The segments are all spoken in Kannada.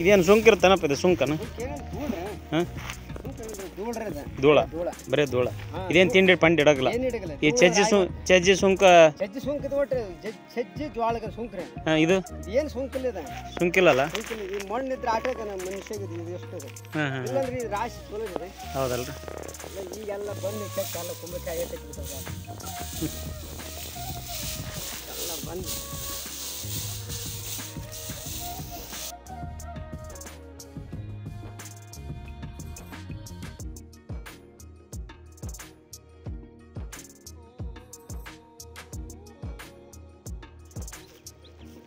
ಇದೇನು ಸುಂಕ ಇರ್ತಾನಪ್ಪ ಇದು ಸುಂಕನ ಹಾಂ ಧೂಳ ಬರೇ ಧೂಳ ಇದೇನು ತಿಂಡಿ ಪಂಡಿ ಇಡಗಲ್ಲ ಈ ಚಜ್ಜಿ ಸುಂಕ ಹಾಂ ಇದು ಏನು ಸುಂಕಿಲ್ಲ ಸುಂಕಿಲ್ಲಲ್ಲ ಮಣ್ಣಿದ್ರೆ ಆಟಕ ಮನುಷ್ಯಗೆ ಎಷ್ಟು ಹಾಂ ಹಾಂ ಇಲ್ಲಾಂದ್ರೆ ಇದು ರಾಶಿ ಚಲೋ ಇದೆ ಹೌದಲ್ರಿ ಈಗೆಲ್ಲ ಬಂದು ಚೆಕ್ ಎಲ್ಲ ಕುಂಬಳಕಾಯಿ ತೆಗಿಬಿಟ್ಟದ ಎಲ್ಲ ಬಂದು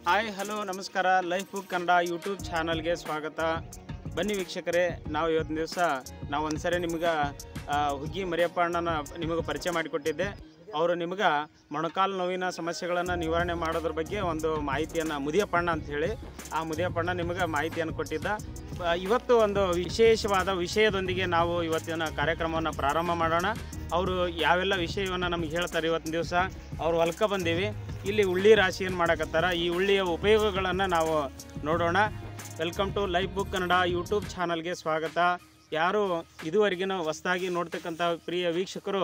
ಹಾಯ್ ಹಲೋ ನಮಸ್ಕಾರ ಲೈಫ್ ಬುಕ್ ಕನ್ನಡ ಯೂಟ್ಯೂಬ್ ಚಾನಲ್ಗೆ ಸ್ವಾಗತ. ಬನ್ನಿ ವೀಕ್ಷಕರೇ, ನಾವು ಇವತ್ತಿನ ದಿವಸ ನಾವು ಒಂದು ಸರಿ ನಿಮ್ಗೆ ಹುಗ್ಗಿ ಮರಿಯಪ್ಪ ಅಣ್ಣನ ನಿಮಗೆ ಪರಿಚಯ ಮಾಡಿಕೊಟ್ಟಿದ್ದೆ. ಅವರು ನಿಮ್ಗೆ ಮೊಣಕಾಲು ನೋವಿನ ಸಮಸ್ಯೆಗಳನ್ನು ನಿವಾರಣೆ ಮಾಡೋದ್ರ ಬಗ್ಗೆ ಒಂದು ಮಾಹಿತಿಯನ್ನು ಮುದಿಯಪ್ಪ ಅಣ್ಣ ಅಂಥೇಳಿ ಆ ಮುದಿಯಪ್ಪ ಅಣ್ಣ ನಿಮಗೆ ಮಾಹಿತಿಯನ್ನು ಕೊಟ್ಟಿದ್ದ. ಇವತ್ತು ಒಂದು ವಿಶೇಷವಾದ ವಿಷಯದೊಂದಿಗೆ ನಾವು ಇವತ್ತಿನ ಕಾರ್ಯಕ್ರಮವನ್ನು ಪ್ರಾರಂಭ ಮಾಡೋಣ. ಅವರು ಯಾವೆಲ್ಲ ವಿಷಯವನ್ನು ನಮಗೆ ಹೇಳ್ತಾರೆ ಇವತ್ತಿನ ದಿವಸ. ಅವ್ರು ಹೊಲ್ಕ ಬಂದೀವಿ, ಇಲ್ಲಿ ಉಳ್ಳಿ ರಾಶಿ ಏನು ಮಾಡಕತ್ತಾರ, ಈ ಉಳ್ಳಿಯ ಉಪಯೋಗಗಳನ್ನು ನಾವು ನೋಡೋಣ. Welcome to life book Kannada YouTube ಚಾನಲ್ಗೆ ಸ್ವಾಗತ. ಯಾರು ಇದುವರೆಗಿನ ಹೊಸದಾಗಿ ನೋಡ್ತಕ್ಕಂಥ ಪ್ರಿಯ ವೀಕ್ಷಕರು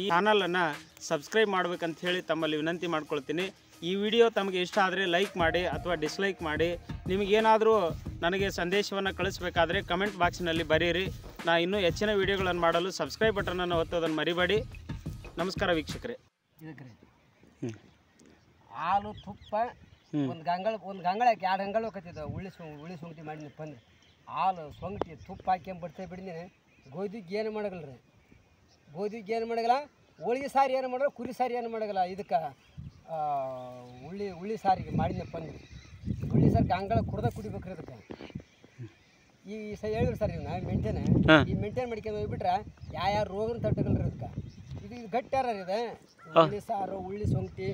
ಈ ಚಾನಲನ್ನು ಸಬ್ಸ್ಕ್ರೈಬ್ ಮಾಡ್ಬೇಕಂತ ಹೇಳಿ ತಮ್ಮಲ್ಲಿ ವಿನಂತಿ ಮಾಡ್ಕೊಳ್ತೀನಿ. ಈ ವಿಡಿಯೋ ತಮಗೆ ಇಷ್ಟ ಆದರೆ ಲೈಕ್ ಮಾಡಿ ಅಥವಾ ಡಿಸ್ಲೈಕ್ ಮಾಡಿ. ನಿಮಗೇನಾದರೂ ನನಗೆ ಸಂದೇಶವನ್ನು ಕಳಿಸ್ಬೇಕಾದ್ರೆ ಕಮೆಂಟ್ ಬಾಕ್ಸ್ನಲ್ಲಿ ಬರೀರಿ. ನಾ ಇನ್ನೂ ಹೆಚ್ಚಿನ ವಿಡಿಯೋಗಳನ್ನು ಮಾಡಲು ಸಬ್ಸ್ಕ್ರೈಬ್ ಬಟನನ್ನು ಒತ್ತೋದನ್ನು ಮರಿಬೇಡಿ. ನಮಸ್ಕಾರ ವೀಕ್ಷಕರೇ. ಹಾಲು ತುಪ್ಪ ಒಂದು ಗಂಗಳಕ್ಕೆ 2 ಗಂಗಳು ಹೋಗ್ತಿದ್ದ ಉಳ್ಳಿ ಸೊಂಗಟಿ ಮಾಡಿನಪ್ಪ ಅಂದ್ರೆ ಹಾಲು ಸೊಂಗಟಿ ತುಪ್ಪ ಹಾಕ್ಯಂಬಡ್ತಾ ಬಿಡಿದೀನಿ. ಗೋಧಿಗೆ ಏನು ಮಾಡಗಲ್ಲ ರೀ, ಗೋಧಿಗೆ ಏನು ಮಾಡಗಲ್ಲ. ಹೋಳಿಗೆ ಸಾರಿ ಏನು ಮಾಡಲ್ಲ, ಕುರಿ ಸಾರಿ ಏನು ಮಾಡಗಲ್ಲ. ಇದಕ್ಕೆ ಉಳ್ಳಿ ಸಾರಿಗೆ ಮಾಡಿನಪ್ಪ ಅಂದ್ರೆ ಉಳ್ಳಿ ಸಾರು ಗಂಗಳ ಕುಡಿಬೇಕ್ರಿ. ಅದಕ್ಕೆ ಈ ಹೇಳಿದ್ರು ಸರ್ ನೀವು ಮೇಂಟೈನ್ ಮಾಡ್ಕೊಂಡು ಹೋಗ್ಬಿಟ್ರೆ ಯಾವ ರೋಗನ ತಟ್ಟಗಲ್ರಿ. ಅದಕ್ಕೆ ಇದು ಗಟ್ಟಾರ ಇದೆ. ಉಳ್ಳಿ ಸಾರು, ಉಳ್ಳಿ ಸೊಂಗಟಿ,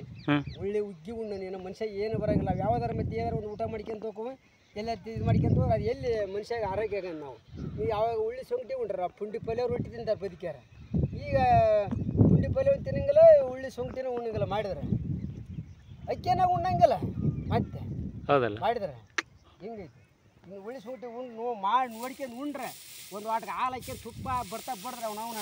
ಉಳ್ಳಿ ಉಗ್ಗಿ ಉಣ್ಣ ನೀನು ಮನುಷ್ಯ ಏನು ಬರೋಂಗಿಲ್ಲ. ಯಾವ್ದಾರ ಮತ್ತೆ ಏನಾರು ಒಂದು ಊಟ ಮಾಡ್ಕೊಂತ ಹೋಗುವ ಎಲ್ಲ ಇದು ಮಾಡ್ಕೊಂತ ಹೋಗಿ ಅದು ಎಲ್ಲಿ ಮನುಷ್ಯಾಗ ಆರೋಗ್ಯ ಆಗ. ನಾವು ನೀವು ಯಾವಾಗ ಉಳ್ಳಿ ಸೊಂಗಟಿ ಉಂಡ್ರ ಪುಂಡಿ ಪಲ್ಯ ರೊಟ್ಟಿ ತಿಂತಾರೆ ಬದುಕ್ಯಾರ. ಈಗ ಪುಂಡಿ ಪಲ್ಯ ತಿನ್ನಂಗಿಲ್ಲ, ಉಳ್ಳಿ ಸೊಂಗಟಿನ ಉಣ್ಣಂಗಿಲ್ಲ. ಮಾಡಿದ್ರೆ ಅಕ್ಕಿನ ಉಣ್ಣಂಗಿಲ್ಲ ಮತ್ತೆ ಮಾಡಿದ್ರೆ ಹಿಂಗೈತಿ. ಇನ್ನು ಉಳ್ಳಿ ಸೊಂಗಟಿ ಮಾಡಿ ನೋಡ್ಕೊಂಡು ಉಂಡ್ರೆ ಒಂದು ವಾಟಕ್ಕೆ ಹಾಲು ಹಾಕಿ ತುಪ್ಪ ಬರ್ತಾ ಬಡ್ದ್ರೆ ಅವನವನ